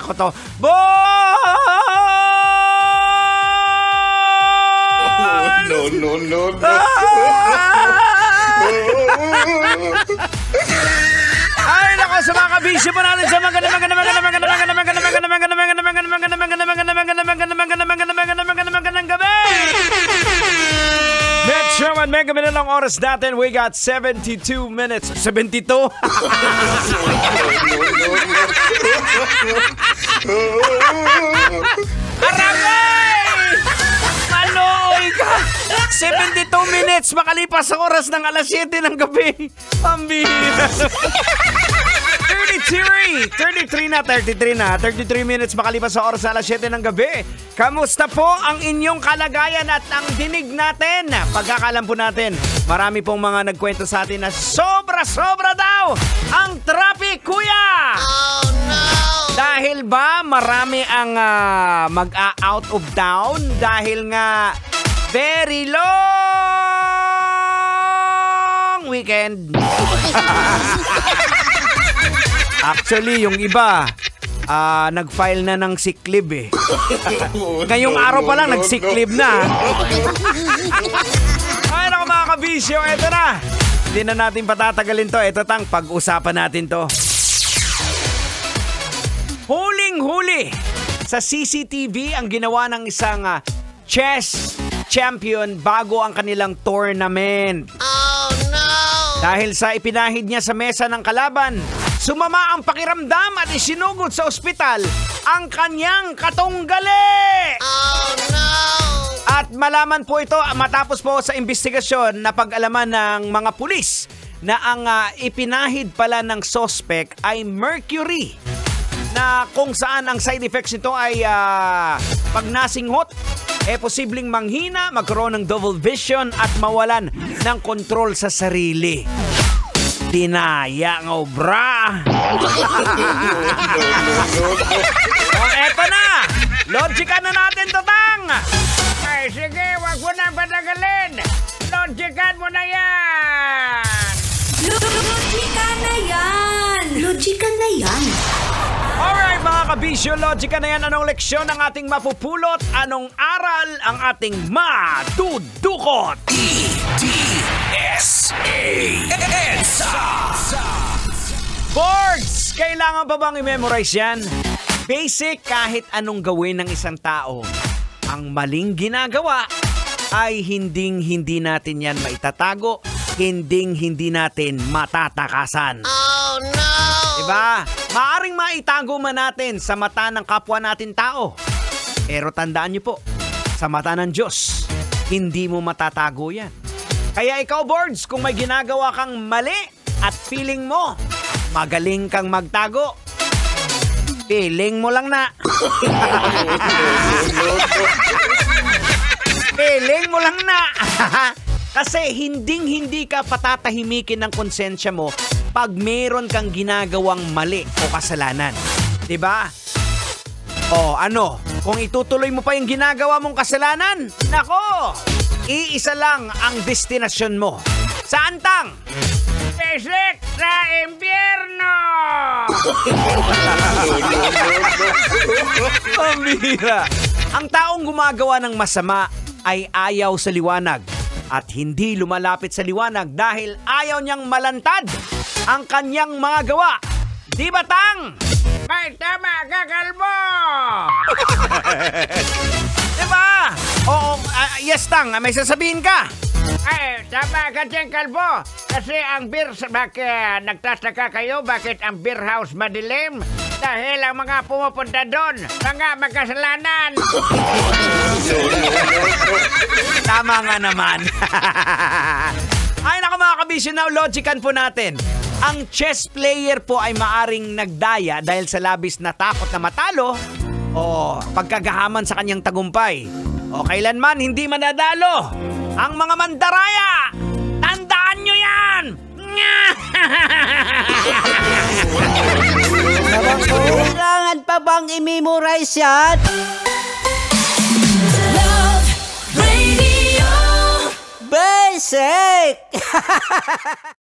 ko to. Bon! No. Ay, nako, sa mga kabisyo po natin sa magandang gabi! Metro at Mega Manilang oras natin. We got 72 minutes. 72? Arangay! Maloy ka! 72 minutes makalipas sa oras ng alas 7 ng gabi. Pambihira. 33 minutes makalipas sa oras na alas 7 ng gabi. Kamusta po ang inyong kalagayan at ang dinig natin? Pagkakalam po natin, marami pong mga nagkwento sa atin na sobra-sobra daw ang traffic, kuya! Oh no! Dahil ba marami ang mag-out of town? Dahil nga very long weekend. Actually, yung iba, nag-file na ng sick leave eh. Ngayong araw pa lang, nag-sick leave na. Ay, naku mga kabisyo, eto na. Hindi na natin patatagalin to. Eto tang, pag-usapan natin to. Huling-huli sa CCTV ang ginawa ng isang chess champion bago ang kanilang tournament. Oh no! Dahil sa ipinahid niya sa mesa ng kalaban, sumama ang pakiramdam at isinugod sa ospital ang kanyang katunggali. Oh no! At malaman po ito matapos po sa investigasyon na pag-alaman ng mga pulis na ang ipinahid pala ng suspect ay mercury, na kung saan ang side effects nito ay pag nasinghot, posibleng manghina, magkaroon ng double vision at mawalan ng kontrol sa sarili. Dinaya ng obra. O eto na, logica na natin, Tatang. Ay sige, wag mo na patagalin. Logican mo na yan. Logica na yan. Logica na yan. Alright mga kabisyo, logica na yan. Anong leksyon ang ating mapupulot? Anong aral ang ating matudukot? Boards! Kailangan pa bang i-memorize yan? Basic kahit anong gawin ng isang tao. Ang maling ginagawa ay hindi natin yan maitatago, hindi natin matatakasan. Oh no! Diba? Maaring maitago man natin sa mata ng kapwa natin tao. Pero tandaan niyo po, sa mata ng Diyos, hindi mo matatago yan. Kaya ikaw, Boards, kung may ginagawa kang mali at feeling mo, magaling kang magtago, feeling mo lang na. Feeling mo lang na. Kasi hindi ka patatahimikin ng konsensya mo pag meron kang ginagawang mali o kasalanan. Diba? O ano, kung itutuloy mo pa yung ginagawa mong kasalanan, nako, iisa lang ang destinasyon mo. Saan, Tang? Pesek sa impyerno! Pambira. Ang taong gumagawa ng masama ay ayaw sa liwanag at hindi lumalapit sa liwanag dahil ayaw niyang malantad ang kanyang mga gawa. Di ba, Tang? May tama ka, kalbo! Diba? Oo, yes, Tang. May sasabihin ka. Ay, tama ka dyan, kalbo. Kasi ang beer, bakit nagtataka kayo, bakit ang beer house madilim? Dahil ang mga pumupunta doon, mga magkasalanan. Tama nga naman. Ay, naku mga kabisyo, now logican po natin. Ang chess player po ay maaring nagdaya dahil sa labis na takot na matalo o pagkagahaman sa kanyang tagumpay. O kailanman hindi manadalo ang mga mandaraya. Tandaan nyo yan! Kailangan pa bang i-memorize yan? Love Radio. Basic!